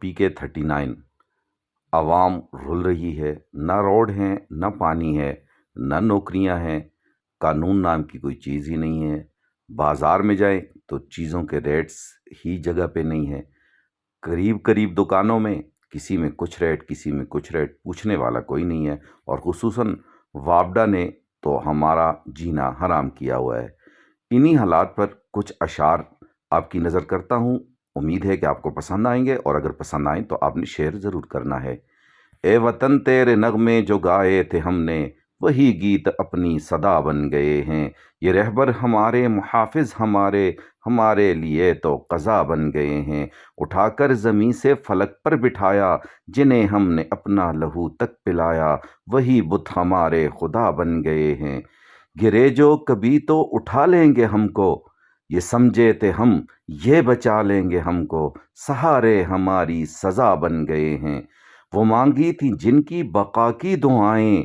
PK-39 عوام رل رہی ہے، نہ روڈ ہیں، نہ پانی ہے، نہ نوکریاں ہیں، قانون نام کی کوئی چیز ہی نہیں ہے۔ بازار میں جائیں تو چیزوں کے ریٹس ہی جگہ پہ نہیں ہیں۔ قریب قریب دکانوں میں کسی میں کچھ ریٹ، کسی میں کچھ ریٹ، پوچھنے والا کوئی نہیں ہے، اور خصوصاً وابڈا نے تو ہمارا جینا حرام کیا ہوا ہے۔ انہی حالات پر کچھ اشعار آپ کی نظر کرتا ہوں، امید ہے کہ آپ کو پسند آئیں گے، اور اگر پسند آئیں تو آپ نے شیئر ضرور کرنا ہے۔ اے وطن تیرے نغمے جو گائے تھے ہم نے، وہی گیت اپنی صدا بن گئے ہیں۔ یہ رہبر ہمارے، محافظ ہمارے، ہمارے لیے تو قضا بن گئے ہیں۔ اٹھا کر زمیں سے فلک پر بٹھایا، جنہیں ہم نے اپنا لہو تک پلایا، وہی بت ہمارے خدا بن گئے ہیں۔ گرے جو کبھی تو اٹھا لیں گے ہم کو، یہ سمجھے تھے ہم یہ بچا لیں گے ہم کو، سہارے ہماری سزا بن گئے ہیں۔ وہ مانگی تھیں جن کی بقا کی دعائیں،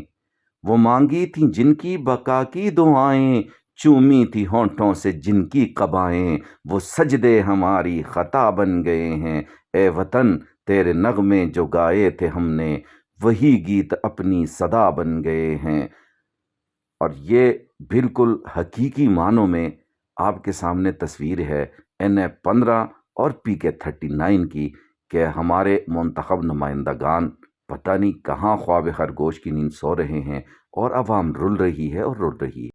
وہ مانگی تھیں جن کی بقا کی دعائیں، چومی تھی ہونٹوں سے جن کی قبائیں، وہ سجدے ہماری خطا بن گئے ہیں۔ اے وطن تیرے نغمے جو گائے تھے ہم نے، وہی گیت اپنی صدا بن گئے ہیں۔ اور یہ بالکل حقیقی معنوں میں آپ کے سامنے تصویر ہے NA-15 اور PK-39 کی، کہ ہمارے منتخب نمائندگان پتہ نہیں کہاں خواب خرگوش کی نیند سو رہے ہیں، اور عوام رل رہی ہے اور رل رہی ہے۔